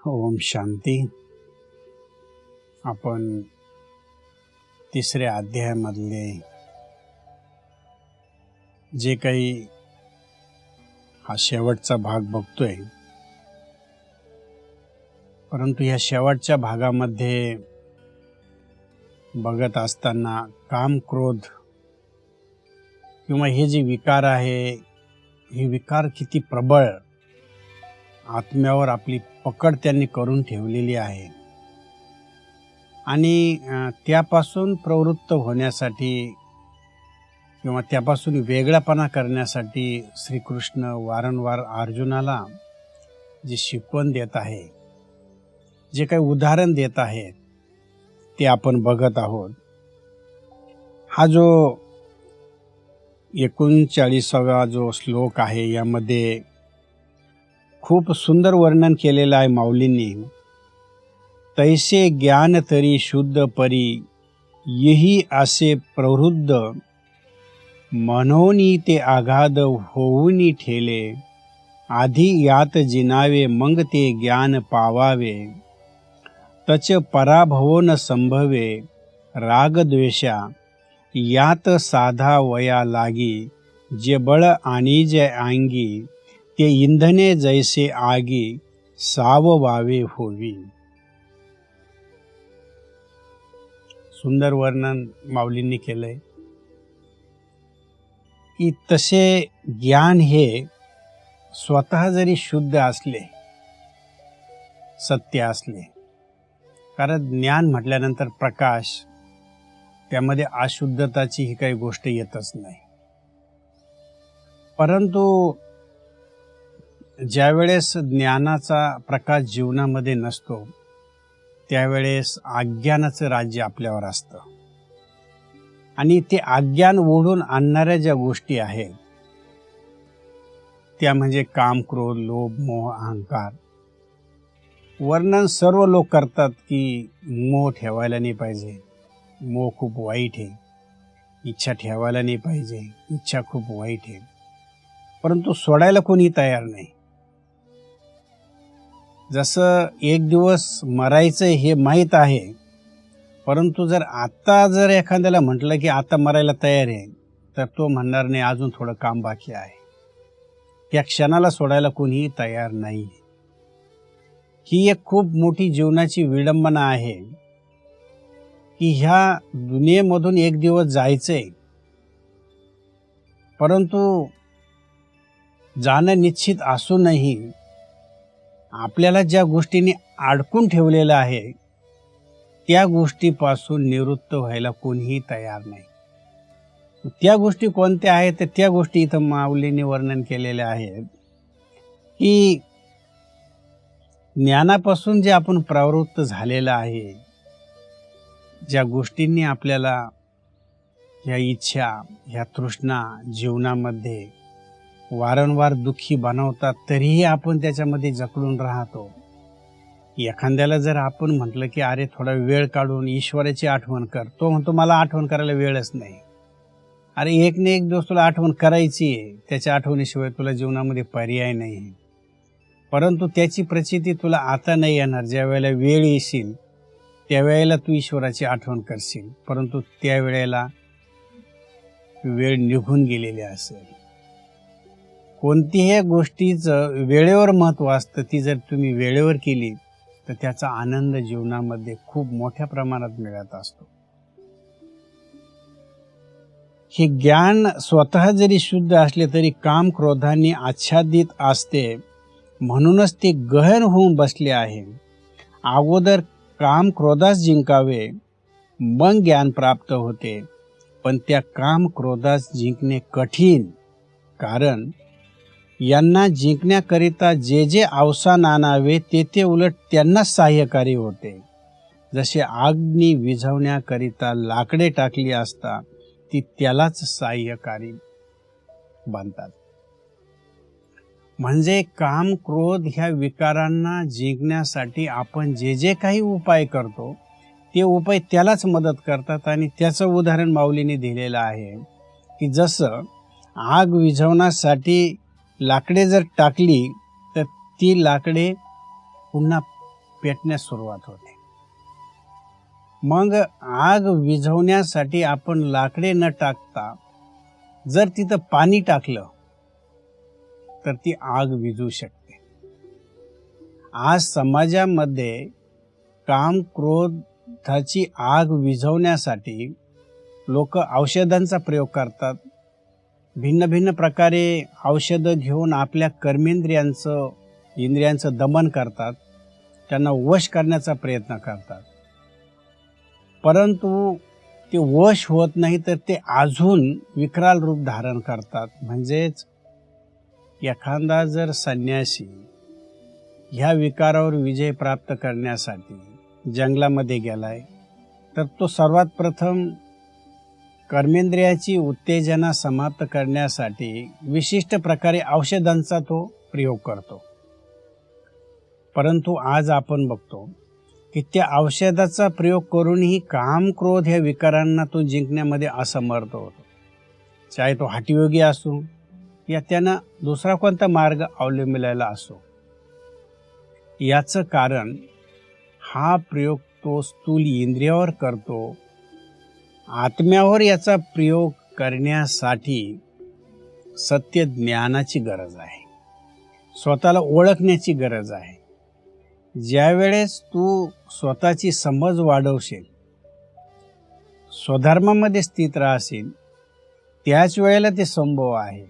ओम शांती. आपण तिसऱ्या अध्यायामधले जे काही हा शेवटचा भाग बघतोय, परंतु या शेवटच्या भागामध्ये बघत असताना काम, क्रोध किंवा हे जे विकार आहे, हे विकार किती प्रबळ आत्म्यावर आपली पकड त्यांनी करून ठेवलेली आहे आणि त्यापासून प्रवृत्त होण्यासाठी किंवा त्यापासून वेगळापणा करण्यासाठी श्रीकृष्ण वारंवार अर्जुनाला जे शिकवण देत आहे, जे काही उदाहरण देत आहेत, ते आपण बघत आहोत. हा जो 39वा जो श्लोक आहे, यामध्ये खूप सुंदर वर्णन केलेलं आहे माऊलींनी. तैसे ज्ञान तरी शुद्ध परी, यही असे प्रवृद्ध, मनोनी ते आघाद होऊनी ठेले, आधी यात जिनावे मग ते ज्ञान पावावे, तच पराभवो न संभवे, राग द्वेषा यात साधा वया लागी, जे बळ आणि जे आंगी, ते इंधने जैसे आगी, साववावे होवी. सुंदर वर्णन माऊलींनी केलंय की तसे ज्ञान हे स्वतः जरी शुद्ध असले, सत्य असले, कारण ज्ञान म्हटल्यानंतर प्रकाश, त्यामध्ये अशुद्धताची ही काही गोष्ट येतच नाही. परंतु ज्यावेळेस ज्ञानाचा प्रकाश जीवनामध्ये नसतो, त्यावेळेस अज्ञानाचं राज्य आपल्यावर असतं आणि ते अज्ञान ओढून आणणाऱ्या ज्या गोष्टी आहेत, त्या म्हणजे काम, क्रोध, लोभ, मोह, अहंकार. वर्णन सर्व लोक करतात की मोह ठेवायला नाही पाहिजे, मोह खूप वाईट आहे. इच्छा ठेवायला नाही पाहिजे, इच्छा खूप वाईट आहे. परंतु सोडायला कोणी तयार नाही. जसं एक दिवस मरायचं हे माहीत आहे, परंतु जर आता एखाद्याला म्हटलं की आता मरायला तयार आहे, तर तो म्हणणार नाही, अजून थोडं काम बाकी आहे. त्या क्षणाला सोडायला कोणीही तयार नाही. ही एक खूप मोठी जीवनाची विडंबना आहे की ह्या दुनियेमधून एक दिवस जायचंय, परंतु जाणं निश्चित असूनही आपल्याला ज्या गोष्टींनी अडकून ठेवलेलं आहे, त्या गोष्टीपासून निवृत्त व्हायला कोणीही तयार नाही. त्या गोष्टी कोणत्या आहेत, तर त्या गोष्टी इथं माऊलीने वर्णन केलेल्या आहेत की ज्ञानापासून जे आपण प्रवृत्त झालेलं आहे, ज्या गोष्टींनी आपल्याला ह्या इच्छा, ह्या तृष्णा जीवनामध्ये वारंवार दुःखी बनवतात, तरीही आपण त्याच्यामध्ये जकडून राहतो. एखाद्याला जर आपण म्हटलं की अरे थोडा वेळ काढून ईश्वराची आठवण कर, तो म्हणतो मला आठवण करायला वेळच नाही. अरे एक ना एक दिवस तुला आठवण करायची आहे, त्याच्या आठवणीशिवाय तुला जीवनामध्ये पर्याय नाही. परंतु त्याची प्रचिती तुला आता नाही येणार. ज्या वेळेला वेळ येशील त्यावेळेला तू ईश्वराची आठवण करशील, परंतु त्यावेळेला वेळ निघून गेलेली असेल. कोणत्याही गोष्टीचं वेळेवर महत्त्व असतं. ती जर तुम्ही वेळेवर केली तर त्याचा आनंद जीवनामध्ये खूप मोठ्या प्रमाणात मिळत असतो. हे ज्ञान स्वतः जरी शुद्ध असले तरी काम, क्रोधाने आच्छादित असते, म्हणूनच ते गहन होऊन बसले आहे. अगोदर काम, क्रोधास जिंकावे, मग ज्ञान प्राप्त होते. पण त्या काम, क्रोधास जिंकणे कठीण, कारण यांना जिंकण्याकरिता जे जे अवसान आणावे ते उलट त्यांनाच सहाय्यकारी होते. जसे अग्नी विझवण्याकरिता लाकडे टाकली असता ती त्यालाच सहाय्यकारी बनतात. म्हणजे काम, क्रोध ह्या विकारांना जिंकण्यासाठी आपण जे जे काही उपाय करतो, ते उपाय त्यालाच मदत करतात. आणि त्याचं उदाहरण माऊलीने दिलेलं आहे की जसं आग विझवण्यासाठी लाकडे जर टाकली तर ती लाकडे पुन्हा पेटण्यास सुरुवात होते. मग आग विझवण्यासाठी आपण लाकडे न टाकता जर तिथं पाणी टाकलं तर ती आग विझू शकते. आज समाजामध्ये काम क्रोधाची आग विझवण्यासाठी लोक औषधांचा प्रयोग करतात. भिन्न भिन्न प्रकारे औषधं घेऊन आपल्या इंद्रियांचं दमन करतात, त्यांना वश करण्याचा प्रयत्न करतात. परंतु ते वश होत नाही तर ते अजून विकराल रूप धारण करतात. म्हणजेच एखादा जर संन्यासी ह्या विकारावर विजय प्राप्त करण्यासाठी जंगलामध्ये गेलाय तर तो सर्वात प्रथम कर्मेंद्रियाची उत्तेजना समाप्त करण्यासाठी विशिष्ट प्रकारे औषधांचा तो प्रयोग करतो. परंतु आज आपण बघतो की त्या औषधाचा प्रयोग करूनही काम क्रोध ह्या विकारांना तो जिंकण्यामध्ये असमर्थ होतो. चाहे तो हठयोगी असो या त्यानं दुसरा कोणता मार्ग अवलंबिलेला असो. याचं कारण हा प्रयोग तो स्थूल इंद्रियावर करतो. आत्म्यावर याचा प्रयोग करण्यासाठी सत्य ज्ञानाची गरज आहे, स्वतःला ओळखण्याची गरज आहे. ज्यावेळेस तू स्वतःची समज वाढवशील, स्वधर्मामध्ये स्थित राहशील, त्याच वेळेला ते संभव आहे.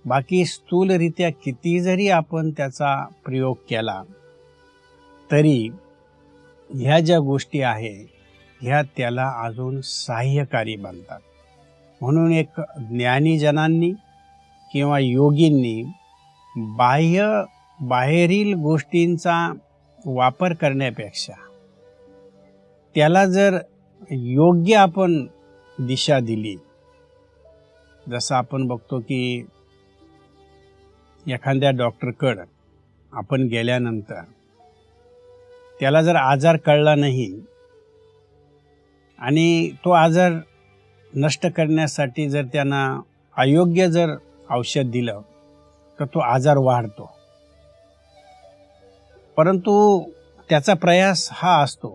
बाकी स्थूलरित्या किती जरी आपण त्याचा प्रयोग केला तरी ह्या ज्या गोष्टी आहेत ह्या त्याला अजून सहाय्यकारी बनतात. म्हणून एक ज्ञानीजनांनी किंवा योगींनी बाहेरील गोष्टींचा वापर करण्यापेक्षा त्याला जर योग्य आपण दिशा दिली, जसं आपण बघतो की एखाद्या डॉक्टरकडं आपण गेल्यानंतर त्याला जर आजार कळला नाही आणि तो आजार नष्ट करण्यासाठी जर त्यांना अयोग्य जर औषध दिलं तर तो आजार वाढतो. परंतु त्याचा प्रयास हा असतो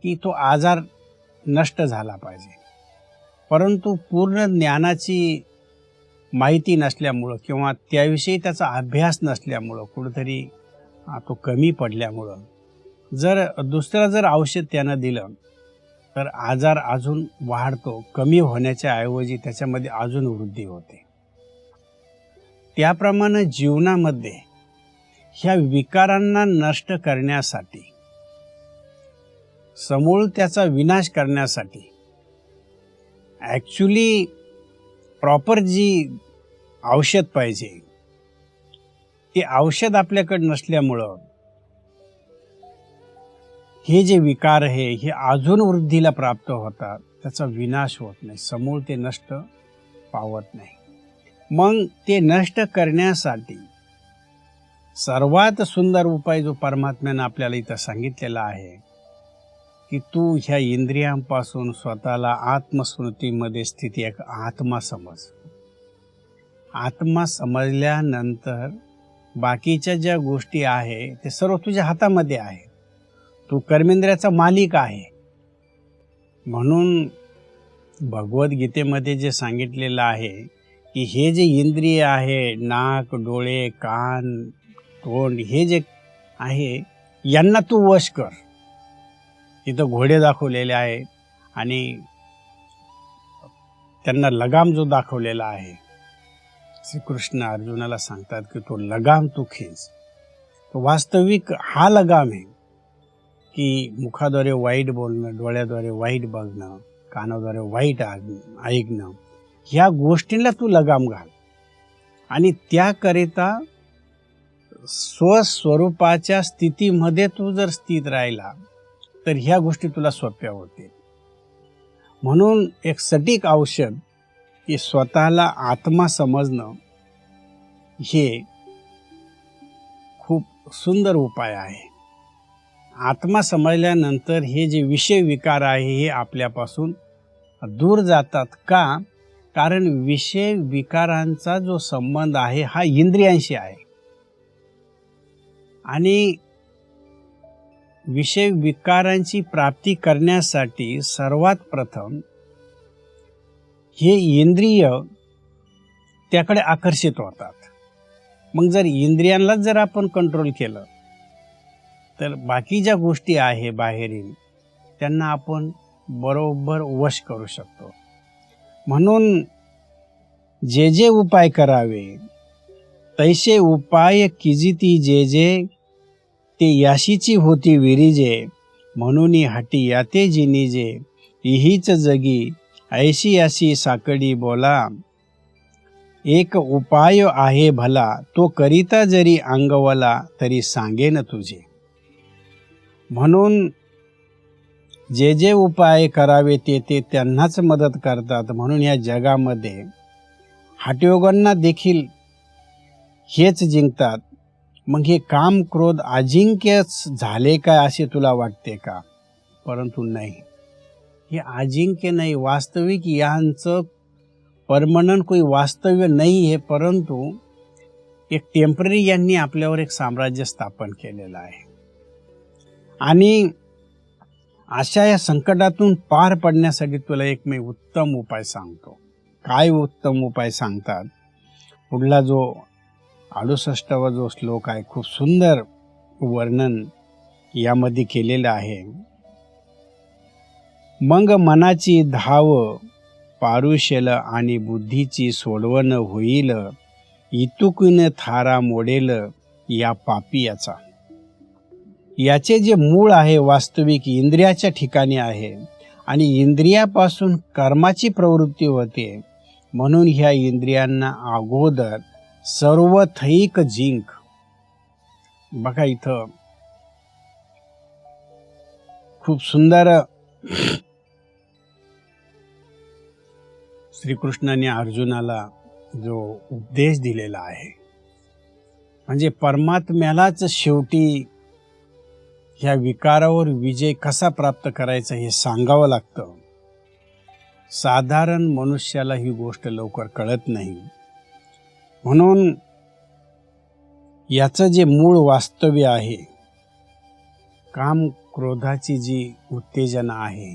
की तो आजार नष्ट झाला पाहिजे. परंतु पूर्ण ज्ञानाची माहिती नसल्यामुळं किंवा त्याविषयी त्याचा अभ्यास नसल्यामुळं कुठेतरी तो कमी पडल्यामुळं दुसरं जर औषध त्यानं दिलं तर आजार अजून वाढतो, कमी होण्याच्या ऐवजी त्याच्यामध्ये अजून वृद्धी होते. त्याप्रमाणे जीवनामध्ये ह्या विकारांना नष्ट करण्यासाठी, समूळ त्याचा विनाश करण्यासाठी ॲक्च्युली प्रॉपर जी औषध पाहिजे ते औषध आपल्याकडे नसल्यामुळं हे जे विकार आहे हे अजून वृद्धीला प्राप्त होतात, त्याचा विनाश होत नाही, समूळ ते नष्ट पावत नाही. मग ते नष्ट करण्यासाठी सर्वात सुंदर उपाय जो परमात्म्यानं आपल्याला इथं सांगितलेला आहे की तू ह्या इंद्रियांपासून स्वतःला आत्मस्मृतीमध्ये स्थिती एक आत्मा समज. आत्मा समजल्यानंतर बाकीच्या ज्या गोष्टी आहे ते सर्व तुझ्या हातामध्ये आहे. तू कर्मेंद्रियाचा मालिक आहे. म्हणून भगवद्गीतेमध्ये जे सांगितलेलं आहे की हे जे इंद्रिय आहे, नाक, डोळे, कान, तोंड, हे जे आहे यांना तू वश कर. तिथं घोडे दाखवलेले आहे आणि त्यांना लगाम जो दाखवलेला आहे, श्रीकृष्ण अर्जुनाला सांगतात की तो लगाम तू खेच. तो वास्तविक हा लगाम आहे की मुखाद्वारे वाईट बोलणं, डोळ्याद्वारे वाईट बघणं, कानाद्वारे वाईट ऐकणं, ह्या गोष्टींना तू लगाम घाल. आणि त्याकरिता स्वस्वरूपाच्या स्थितीमध्ये तू जर स्थित राहिला तर ह्या गोष्टी तुला सोप्या होतील. म्हणून एक सटीक औषध की स्वतःला आत्मा समजणं हे खूप सुंदर उपाय आहे. आत्मा समजल्यानंतर हे जे विषय विकार आहे हे आपल्यापासून दूर जातात. का? कारण विषय विकारांचा जो संबंध आहे हा इंद्रियांशी आहे आणि विषय विकारांची प्राप्ती करण्यासाठी सर्वात प्रथम हे इंद्रिय त्याकडे आकर्षित होतात. मग जर इंद्रियांनाच जर आपण कंट्रोल केलं तर बाकी ज्या गोष्टी आहे बाहेरील त्यांना आपण बरोबर वश करू शकतो. म्हणून जे जे उपाय करावे तैसे उपाय किजिती जे जे ते याशीची होती विरिजे म्हणून हाटी याते जिनिजे इहीच जगी ऐशी अशी साकडी बोला एक उपाय आहे भला तो करिता जरी अंगवला तरी सांगेन तुझे. म्हणून जे जे उपाय करावे ते ते त्यांनाच मदत करतात. म्हणून या जगामध्ये हठयोगांना देखील हेच जिंकतात. मग हे काम क्रोध अजिंक्यच झाले काय असे तुला वाटते का? परंतु नाही, हे अजिंक्य नाही. वास्तविक यांचं परमनंट कोई वास्तव्य नाही आहे, परंतु एक टेम्पररी यांनी आपल्यावर एक साम्राज्य स्थापन केलेलं आहे. आणि अशा या संकटातून पार पडण्यासाठी तुला एक मी उत्तम उपाय सांगतो. काय उत्तम उपाय सांगतात? पुढला जो 68वा जो श्लोक आहे, खूप सुंदर वर्णन यामध्ये केलेलं आहे. मग मनाची धाव पारुशेल आणि बुद्धीची सोडवण होईल इतुकीन थारा मोडेल या पापियाचा. याचे जे मूळ आहे वास्तविक इंद्रियाच्या ठिकाणी आहे आणि इंद्रियापासून कर्माची प्रवृत्ती होते. म्हणून ह्या इंद्रियांना अगोदर सर्वथैक जिंक. बघा इथं खूप सुंदर श्रीकृष्णाने अर्जुनाला जो उपदेश दिलेला आहे, म्हणजे परमात्म्यालाच शेवटी ह्या विकारावर विजय कसा प्राप्त करायचा हे सांगावं लागतं. साधारण मनुष्याला ही गोष्ट लवकर कळत नाही. म्हणून याचं जे मूळ वास्तव्य आहे, काम क्रोधाची जी उत्तेजना आहे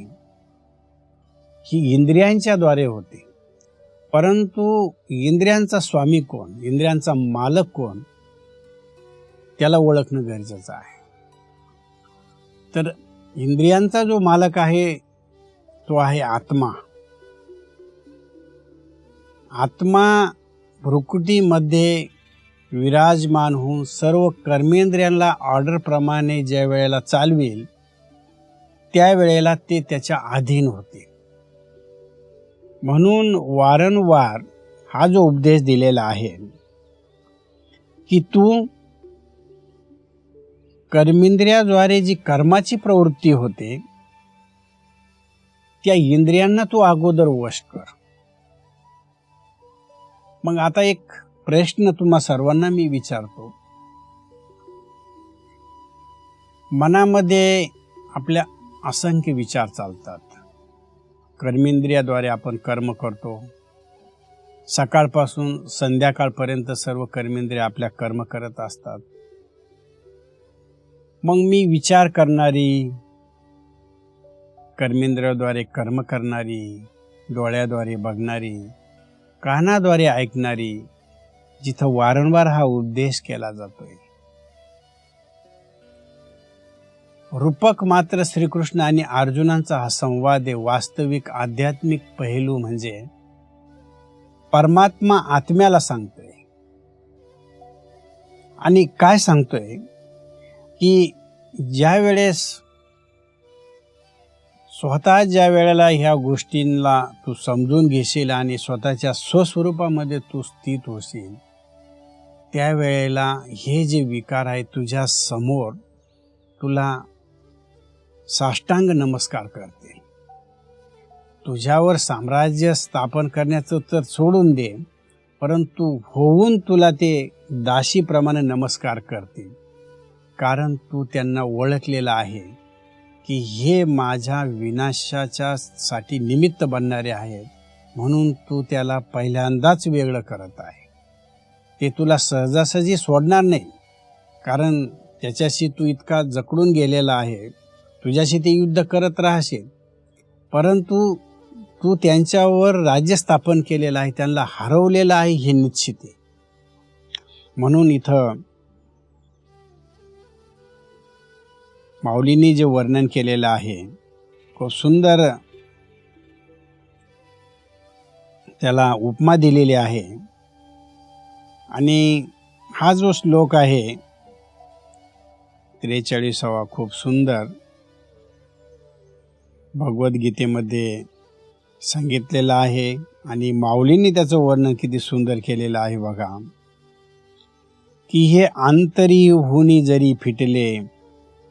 ही इंद्रियांच्या द्वारे होते. परंतु इंद्रियांचा स्वामी कोण, इंद्रियांचा मालक कोण, त्याला ओळखणं गरजेचं आहे. तर इंद्रियांचा जो मालक आहे तो आहे आत्मा. आत्मा भ्रुकुटीमध्ये विराजमान होऊन सर्व कर्मेंद्रियांना ऑर्डरप्रमाणे ज्या वेळेला चालवेल त्यावेळेला ते त्याच्या अधीन होते. म्हणून वारंवार हा जो उपदेश दिलेला आहे की तू कर्मेंद्रियाद्वारे जी कर्माची प्रवृत्ती होते त्या इंद्रियांना तू अगोदर वश कर. मग आता एक प्रश्न तुम्हा सर्वांना मी विचारतो. मनामध्ये आपल्या असंख्य विचार चालतात. कर्मेंद्रियाद्वारे आपण कर्म करतो. सकाळपासून संध्याकाळपर्यंत सर्व कर्मेंद्रिय आपल्या कर्म करत असतात. मग मी विचार करणारी, कर्मेंद्रियाद्वारे कर्म करणारी, डोळ्याद्वारे बघणारी, कानाद्वारे ऐकणारी, जिथं वारंवार हा उपदेश केला जातोय. रूपक मात्र श्रीकृष्ण आणि अर्जुनांचा हा संवाद आहे. वास्तविक आध्यात्मिक पैलू म्हणजे परमात्मा आत्म्याला सांगतोय. आणि काय सांगतोय की ज्या वेळेस स्वतः ज्या वेळेला ह्या गोष्टींना तू समजून घेशील आणि स्वतःच्या स्वस्वरूपामध्ये तू स्थित होशील त्यावेळेला हे जे विकार आहे तुझ्या समोर तुला साष्टांग नमस्कार करते. तुझ्यावर साम्राज्य स्थापन करण्याचं तर सोडून दे, परंतु होऊन तुला ते दासीप्रमाणे नमस्कार करतील. कारण तू त्यांना ओळखलेला आहे की हे माझ्या विनाशाच्या साठी निमित्त बनणारे आहेत. म्हणून तू त्याला पहिल्यांदाच वेगळं करत आहे. ते तुला सहजासहजी सोडणार नाही, कारण त्याच्याशी तू इतका जकडून गेलेला आहे, तुझ्याशी ते युद्ध करत राहशील, परंतु तू त्यांच्यावर राज्य स्थापन केलेलं आहे, त्यांना हरवलेलं आहे हे निश्चित आहे. म्हणून इथं माऊलींनी जे वर्णन केलेलं आहे खूप सुंदर त्याला उपमा दिलेली आहे. आणि हा जो श्लोक आहे 43वा खूप सुंदर भगवद्गीतेमध्ये सांगितलेला आहे आणि माऊलींनी त्याचं वर्णन किती सुंदर केलेलं आहे बघा, की हे अंतरी हुनी जरी फिटले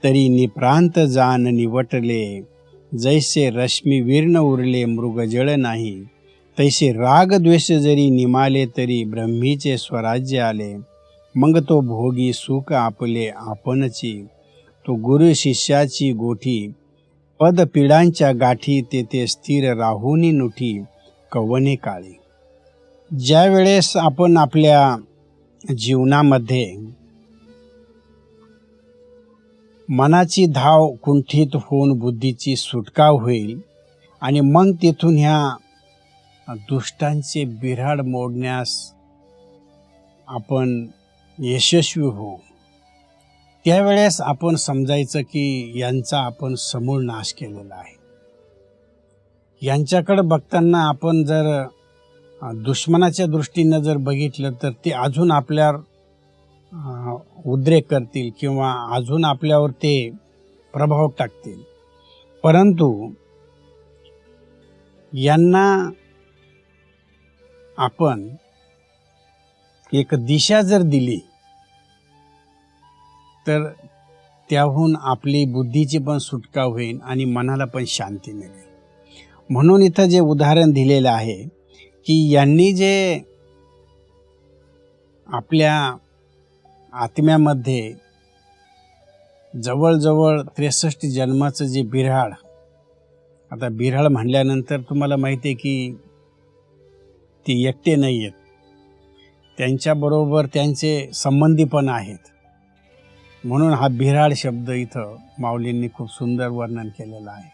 तरी निप्रांत जान निवटले, जैसे रश्मी विर्ण उरले मृगजळ नाही, तैसे राग द्वेष जरी निमाले तरी ब्रह्मीचे स्वराज्य आले, मग तो भोगी सुख आपले आपणची, तो गुरु शिष्याची गोठी, पद पिढांच्या गाठी तेथे स्थिर राहुनी नुठी, कवने काळे. ज्या वेळेस आपण आपल्या जीवनामध्ये मनाची धाव कुंठित होऊन बुद्धीची सुटका होईल आणि मग तिथून ह्या दुष्टांचे बिऱ्हाड मोडण्यास आपण यशस्वी होऊ, त्यावेळेस आपण समजायचं की यांचा आपण समूळ नाश केलेला आहे. यांच्याकडे बघताना आपण जर दुश्मनाच्या दृष्टीनं जर बघितलं तर ते अजून आपल्यावर उद्रेक करतील किंवा अजून आपल्यावर ते प्रभाव टाकतील, परंतु यांना आपण एक दिशा जर दिली तर त्याहून आपली बुद्धीची पण सुटका होईल आणि मनाला पण शांती मिळेल. म्हणून इथं जे उदाहरण दिलेलं आहे की यांनी जे आपल्या आत्म्यामध्ये जवळजवळ 63 जन्माचं जे बिऱ्हाड, आता बिऱ्हाड म्हणल्यानंतर तुम्हाला माहिती आहे की ते एकटे नाही आहेत, त्यांच्याबरोबर त्यांचे संबंधी पण आहेत. म्हणून हा बिऱ्हाड शब्द इथं माऊलींनी खूप सुंदर वर्णन केलेला आहे.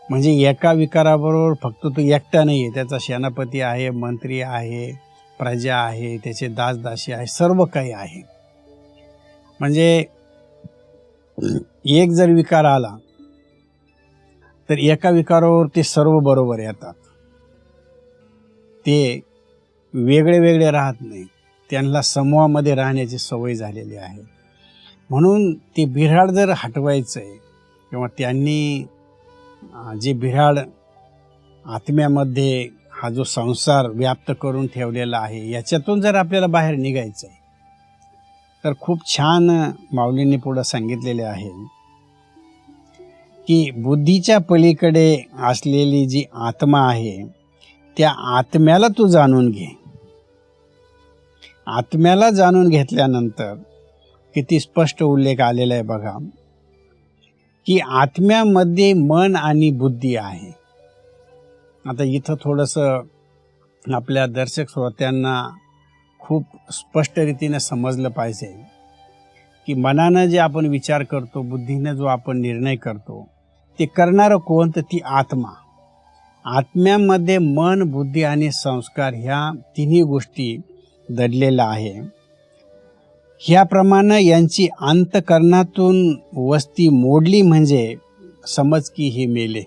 म्हणजे एका विकाराबरोबर फक्त तो एकटा नाही आहे, त्याचा सेनापती आहे, मंत्री आहे, प्रजा आहे, त्याचे दासदासी आहे, सर्व काही आहे. म्हणजे एक जर विकार आला तर एका विकारावर ते सर्व बरोबर येतात, ते वेगळे वेगळे राहत नाही, त्यांना समूहामध्ये राहण्याची सवय झालेली आहे. म्हणून ते बिऱ्हाड जर हटवायचं आहे किंवा त्यांनी जे बिऱ्हाड आत्म्यामध्ये हा जो संसार व्याप्त करून ठेवलेला आहे याच्यातून जर आपल्याला बाहेर निघायचं आहे तर खूप छान माऊलींनी पुढं सांगितलेले आहे की बुद्धीच्या पलीकडे असलेली जी आत्मा आहे त्या आत्म्याला तू जाणून घे. आत्म्याला जाणून घेतल्यानंतर किती स्पष्ट उल्लेख आलेला आहे बघा की आत्म्यामध्ये मन आणि बुद्धी आहे. आता इथं थोडंसं आपल्या दर्शक श्रोत्यांना खूप स्पष्ट रीतीने समजलं पाहिजे की मनानं जे आपण विचार करतो, बुद्धीनं जो आपण निर्णय करतो, ते करणारं कोण? तर ती आत्मा. आत्म्यामध्ये मन, बुद्धी आणि संस्कार ह्या तिन्ही गोष्टी दडलेल्या आहे. ह्याप्रमाणे यांची अंतकरणातून वस्ती मोडली म्हणजे समज की हे मेले.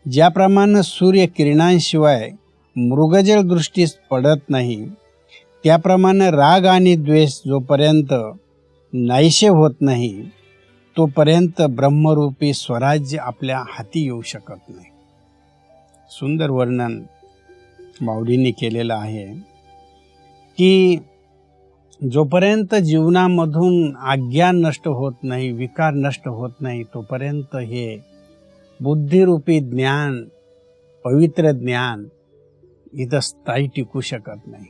ज्याप्रमाणे सूर्य किरणांशिवाय मृगजळ दृष्टीस पडत नाही, त्याप्रमाणे राग आणि द्वेष जोपर्यंत नाहीसे होत नाही तोपर्यंत ब्रह्मरूपी स्वराज्य आपल्या हाती येऊ शकत नाही. सुंदर वर्णन माऊलींनी केलेलं आहे की जोपर्यंत जीवनामधून अज्ञान नष्ट होत नाही, विकार नष्ट होत नाही, तोपर्यंत हे बुद्धिरूपी ज्ञान, पवित्र ज्ञान इथं स्थायी टिकू शकत नाही.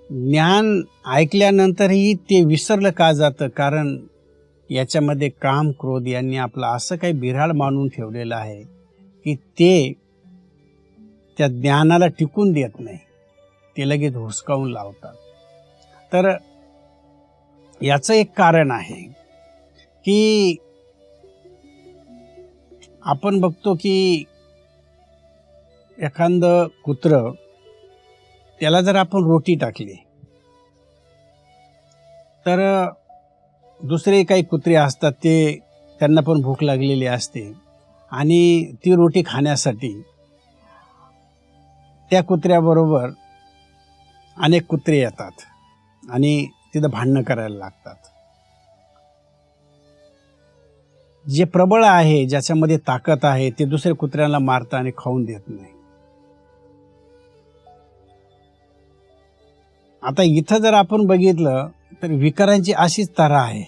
ज्ञान ऐकल्यानंतरही ते विसरलं का जातं? कारण याच्यामध्ये काम, क्रोध यांनी आपलं असं काही बिऱ्हाड मानून ठेवलेलं आहे की ते त्या ज्ञानाला टिकून देत नाही, ते लगेच हुसकावून लावतात. तर याचं एक कारण आहे की आपण बघतो की एखादं कुत्रं, त्याला जर आपण रोटी टाकली तर दुसरे काही कुत्रे असतात, त्यांना पण भूक लागलेली असते आणि ती रोटी खाण्यासाठी त्या कुत्र्याबरोबर अनेक कुत्रे येतात आणि तिथं भांडणं करायला लागतात. जे प्रबळ आहे, ज्याच्यामध्ये ताकद आहे, ते दुसऱ्या कुत्र्याला मारतं आणि खाऊन देत नाही. आता इथं जर आपण बघितलं तर विकारांची अशीच तऱ्हा आहे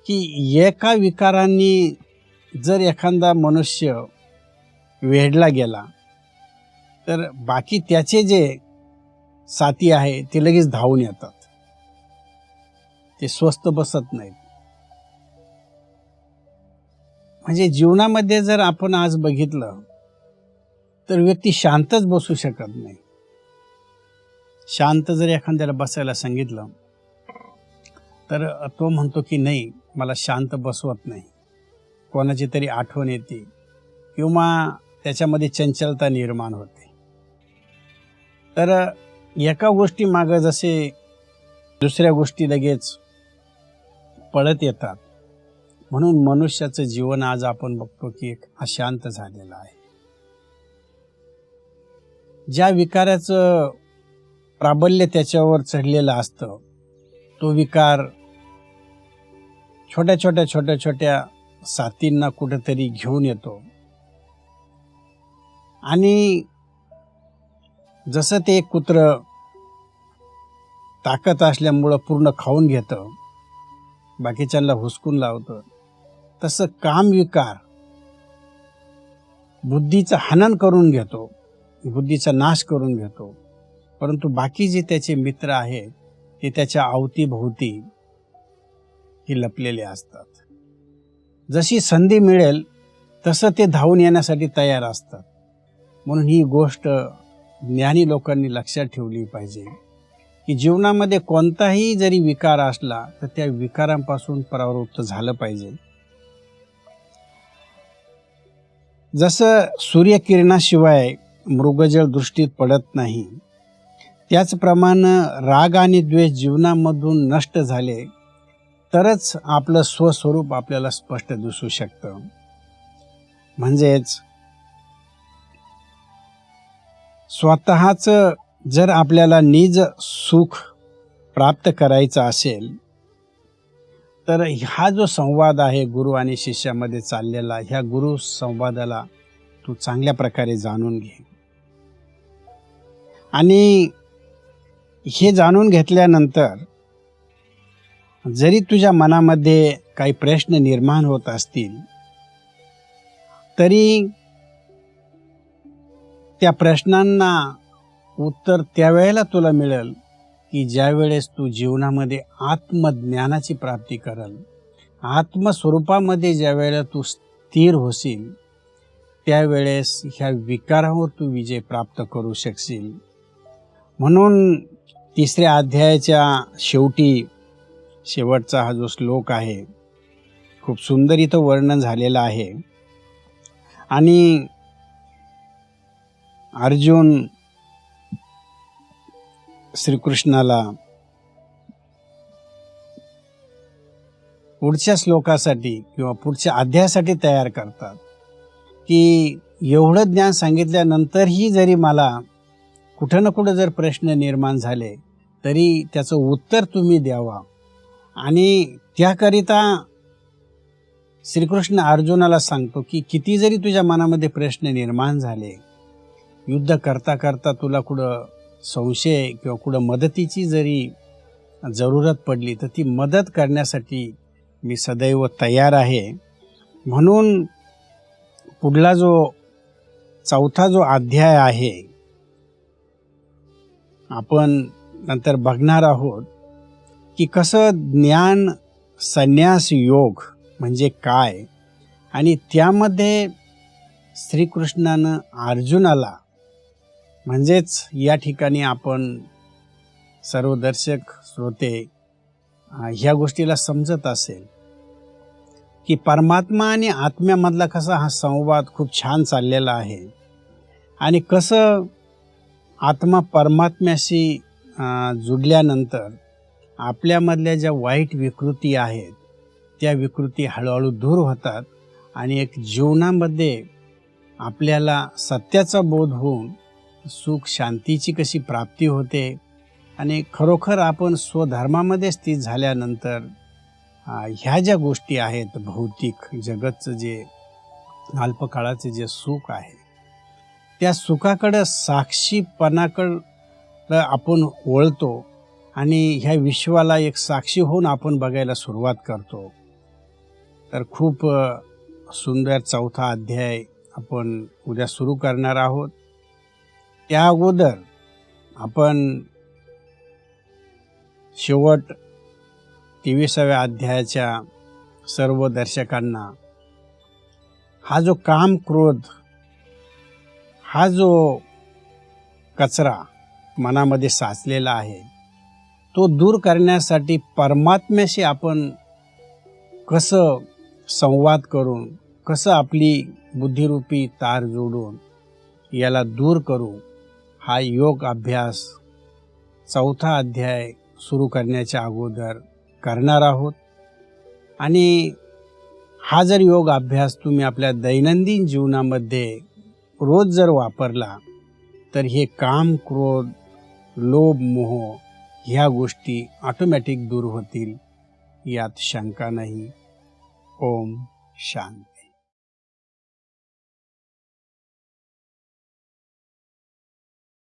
की एका विकारांनी जर एखादा मनुष्य वेढला गेला तर बाकी त्याचे जे साथी आहे ते लगेच धावून येतात, ते स्वस्थ बसत नाहीत. म्हणजे जीवनामध्ये जर आपण आज बघितलं तर व्यक्ती शांतच बसू शकत नाही. शांत जर एखाद्याला बसायला सांगितलं तर तो म्हणतो की नाही, मला शांत बसवत नाही, कोणाची तरी आठवण येते किंवा त्याच्यामध्ये चंचलता निर्माण होते. तर एका गोष्टी मागं जसे दुसऱ्या गोष्टी लगेच पळत येतात, म्हणून मनुष्याचं जीवन आज आपण बघतो की एक अशांत झालेलं आहे. ज्या विकाराचं प्राबल्य त्याच्यावर चढलेलं असतं, तो विकार छोट्या छोट्या साथींना कुठेतरी घेऊन येतो आणि जसं ते कुत्रं ताकद असल्यामुळं पूर्ण खाऊन घेतं, बाकीच्यांना हुसकून लावतं, तसं काम विकार बुद्धीचं हनन करून घेतो, बुद्धीचा नाश करून घेतो. परंतु बाकी जे त्याचे मित्र आहेत ते त्याच्या अवतीभोवती ही लपलेले असतात. जशी संधी मिळेल तसं ते धावून येण्यासाठी तयार असतात. म्हणून ही गोष्ट ज्ञानी लोकांनी लक्षात ठेवली पाहिजे की जीवनामध्ये कोणताही जरी विकार असला तर त्या विकारांपासून परावृत्त झालं पाहिजे. जसं सूर्यकिरणाशिवाय मृगजळ दृष्टीत पडत नाही, त्याचप्रमाणे राग आणि द्वेष जीवनामधून नष्ट झाले तरच आपलं स्वस्वरूप आपल्याला स्पष्ट दिसू शकतं. म्हणजेच स्वतःचं जर आपल्याला निज सुख प्राप्त करायचं असेल तर हा जो संवाद आहे गुरु आणि शिष्यामध्ये चाललेला, ह्या गुरु संवादाला तू चांगल्या प्रकारे जाणून घे. आणि हे जाणून घेतल्यानंतर जरी तुझ्या मनामध्ये काही प्रश्न निर्माण होत असतील तरी त्या प्रश्नांना उत्तर त्यावेळेला तुला मिळेल की ज्या वेळेस तू जीवनामध्ये आत्मज्ञानाची प्राप्ती करल, आत्मस्वरूपामध्ये ज्या वेळेला तू स्थिर होशील त्यावेळेस ह्या विकारावर तू विजय प्राप्त करू शकशील. म्हणून 3ऱ्या अध्यायाच्या शेवटचा हा जो श्लोक आहे खूप सुंदर इथं वर्णन झालेलं आहे. आणि अर्जुन श्रीकृष्णाला पुढच्या श्लोकासाठी किंवा पुढच्या अध्यायासाठी तयार करतात की एवढं ज्ञान सांगितल्यानंतरही जरी मला कुठं ना कुठं जर प्रश्न निर्माण झाले तरी त्याचं उत्तर तुम्ही द्यावा. आणि त्याकरिता श्रीकृष्ण अर्जुनाला सांगतो की किती जरी तुझ्या मनामध्ये प्रश्न निर्माण झाले, युद्ध करता करता तुला कुठं संशय किंवा कुठं मदतीची जरी जरूरत पडली तर ती मदत करण्यासाठी मी सदैव तयार आहे. म्हणून पुढला जो 4था जो अध्याय आहे आपण नंतर बघणार आहोत की कसं ज्ञान संन्यास योग म्हणजे काय, आणि त्यामध्ये श्रीकृष्णानं अर्जुनाला, म्हणजेच या ठिकाणी आपण सर्व दर्शक श्रोते ह्या गोष्टीला समजत असेल की परमात्मा आणि आत्म्यामधला कसा हा संवाद खूप छान चाललेला आहे आणि कसं आत्मा परमात्म्याशी जुडल्यानंतर आपल्यामधल्या ज्या वाईट विकृती आहेत त्या विकृती हळूहळू दूर होतात आणि एक जीवनामध्ये आपल्याला सत्याचा बोध होऊन सुख शांतीची कशी प्राप्ती होते आणि खरोखर आपण स्वधर्मामध्ये स्थित झाल्यानंतर ह्या ज्या गोष्टी आहेत भौतिक जगतचं जे अल्पकाळाचे जे सुख आहे त्या सुखाकडं साक्षीपणाकडं आपण वळतो आणि ह्या विश्वाला एक साक्षी होऊन आपण बघायला सुरुवात करतो. तर खूप सुंदर 4था अध्याय आपण उद्या सुरू करणार आहोत. त्या अगोदर आपण शेवट 23व्या अध्यायाच्या सर्व दर्शकांना हा जो काम क्रोध हा जो कचरा मनामध्ये साचलेला आहे तो दूर करण्यासाठी परमात्म्याशी आपण कसं संवाद करून कसं आपली बुद्धिरूपी तार जोडून याला दूर करू हा योग अभ्यास 4था अध्याय सुरू करण्याच्या अगोदर करणार आहोत. आणि हा जर योग अभ्यास तुम्ही आपल्या दैनंदिन जीवनामध्ये रोज जर वापरला तर हे काम क्रोध लोभ मोह ह्या गोष्टी ऑटोमॅटिक दूर होतील यात शंका नाही. ओम शांती.